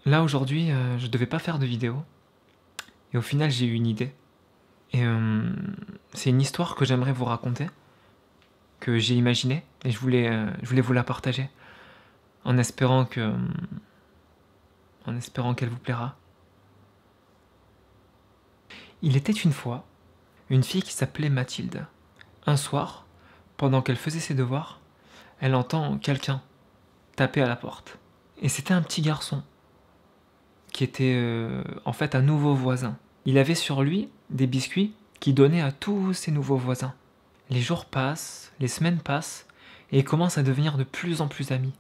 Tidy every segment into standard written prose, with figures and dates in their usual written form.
Là aujourd'hui, je devais pas faire de vidéo et au final j'ai eu une idée et c'est une histoire que j'aimerais vous raconter, que j'ai imaginée et je voulais vous la partager en espérant qu'elle vous plaira. Il était une fois une fille qui s'appelait Mathilde. Un soir, pendant qu'elle faisait ses devoirs, elle entend quelqu'un taper à la porte. Et c'était un petit garçon qui était en fait un nouveau voisin. Il avait sur lui des biscuits qu'il donnait à tous ses nouveaux voisins. Les jours passent, les semaines passent, et ils commencent à devenir de plus en plus amis.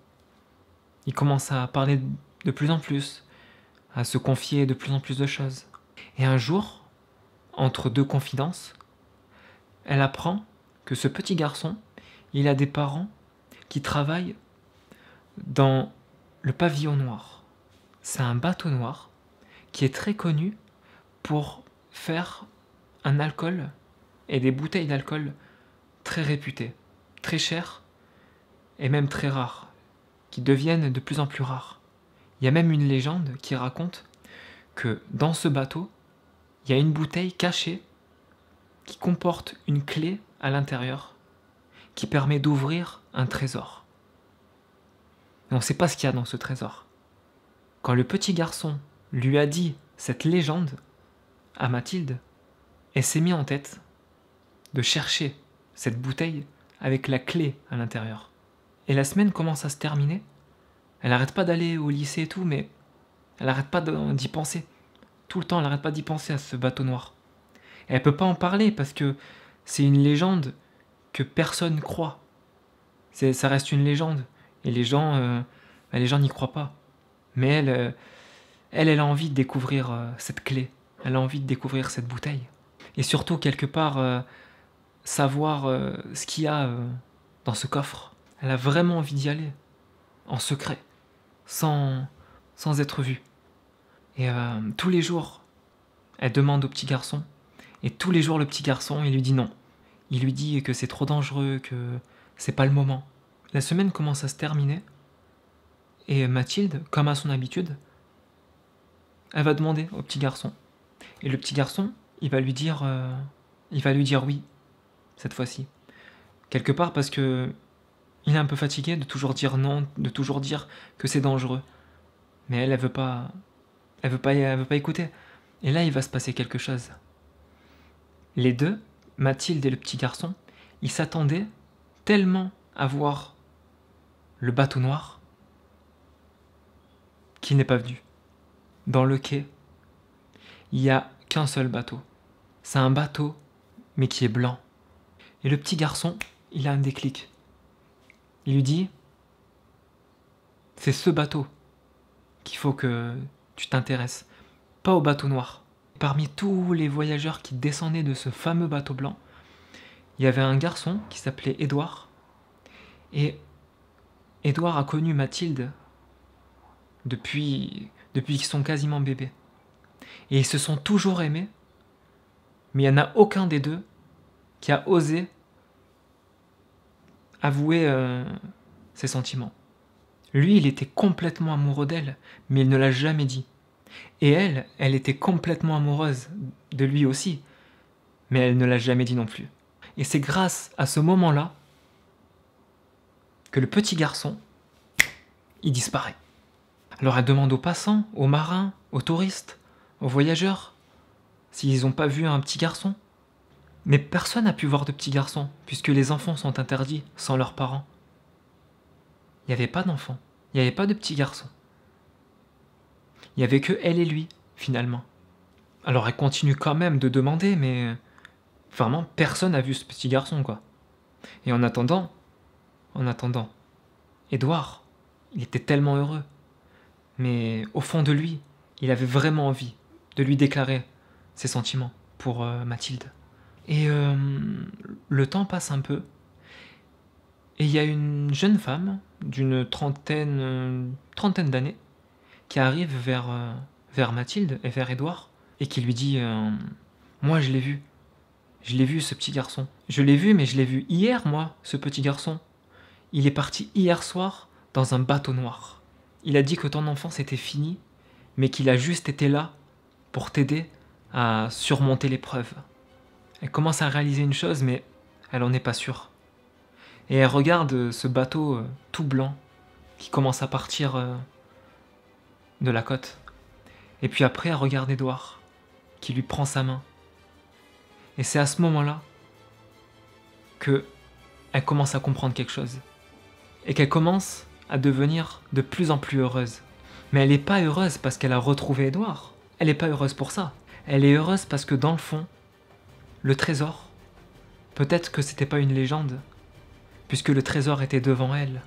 Ils commencent à parler de plus en plus, à se confier de plus en plus de choses. Et un jour, entre deux confidences, elle apprend que ce petit garçon, il a des parents qui travaillent dans le pavillon noir. C'est un bateau noir qui est très connu pour faire un alcool et des bouteilles d'alcool très réputées, très chères et même très rares, qui deviennent de plus en plus rares. Il y a même une légende qui raconte que dans ce bateau, il y a une bouteille cachée qui comporte une clé à l'intérieur qui permet d'ouvrir un trésor. Et on ne sait pas ce qu'il y a dans ce trésor. Quand le petit garçon lui a dit cette légende à Mathilde, elle s'est mis en tête de chercher cette bouteille avec la clé à l'intérieur. Et la semaine commence à se terminer. Elle n'arrête pas d'aller au lycée et tout, mais elle n'arrête pas d'y penser. Tout le temps, elle n'arrête pas d'y penser à ce bateau noir. Et elle peut pas en parler parce que c'est une légende que personne croit. Ça reste une légende. Et les gens n'y croient pas. Mais elle a envie de découvrir cette clé. Elle a envie de découvrir cette bouteille. Et surtout, quelque part, savoir ce qu'il y a dans ce coffre. Elle a vraiment envie d'y aller, en secret, sans être vue. Et tous les jours, elle demande au petit garçon, et tous les jours, le petit garçon, il lui dit non. Il lui dit que c'est trop dangereux, que c'est pas le moment. La semaine commence à se terminer, et Mathilde, comme à son habitude, elle va demander au petit garçon. Et le petit garçon, il va lui dire oui, cette fois-ci. Quelque part parce que il est un peu fatigué de toujours dire non, de toujours dire que c'est dangereux. Mais elle veut pas écouter. Et là, il va se passer quelque chose. Les deux, Mathilde et le petit garçon, ils s'attendaient tellement à voir le bateau noir qu'il n'est pas venu. Dans le quai, il n'y a qu'un seul bateau. C'est un bateau, mais qui est blanc. Et le petit garçon, il a un déclic. Il lui dit, c'est ce bateau qu'il faut que tu t'intéresses, pas au bateau noir. Parmi tous les voyageurs qui descendaient de ce fameux bateau blanc, il y avait un garçon qui s'appelait Édouard. Et Édouard a connu Mathilde depuis qu'ils sont quasiment bébés. Et ils se sont toujours aimés, mais il n'y en a aucun des deux qui a osé avouer ses sentiments. Lui, il était complètement amoureux d'elle, mais il ne l'a jamais dit. Et elle était complètement amoureuse de lui aussi, mais elle ne l'a jamais dit non plus. Et c'est grâce à ce moment-là que le petit garçon, il disparaît. Alors elle demande aux passants, aux marins, aux touristes, aux voyageurs, s'ils n'ont pas vu un petit garçon. Mais personne n'a pu voir de petit garçon, puisque les enfants sont interdits sans leurs parents. Il n'y avait pas d'enfants, il n'y avait pas de petit garçon. Il n'y avait que elle et lui, finalement. Alors elle continue quand même de demander, mais vraiment personne n'a vu ce petit garçon, quoi. Et en attendant, Édouard, il était tellement heureux. Mais au fond de lui, il avait vraiment envie de lui déclarer ses sentiments pour Mathilde. Et le temps passe un peu, et il y a une jeune femme d'une trentaine d'années qui arrive vers Mathilde et vers Édouard, et qui lui dit moi je l'ai vu ce petit garçon. Je l'ai vu, mais je l'ai vu hier, moi, ce petit garçon. Il est parti hier soir dans un bateau noir. Il a dit que ton enfance était finie, mais qu'il a juste été là pour t'aider à surmonter l'épreuve. Elle commence à réaliser une chose, mais elle en est pas sûre. Et elle regarde ce bateau tout blanc qui commence à partir de la côte. Et puis après, elle regarde Édouard qui lui prend sa main. Et c'est à ce moment-là que elle commence à comprendre quelque chose. Et qu'elle commence à devenir de plus en plus heureuse. Mais elle n'est pas heureuse parce qu'elle a retrouvé Édouard. Elle n'est pas heureuse pour ça. Elle est heureuse parce que dans le fond, le trésor, peut-être que c'était pas une légende, puisque le trésor était devant elle.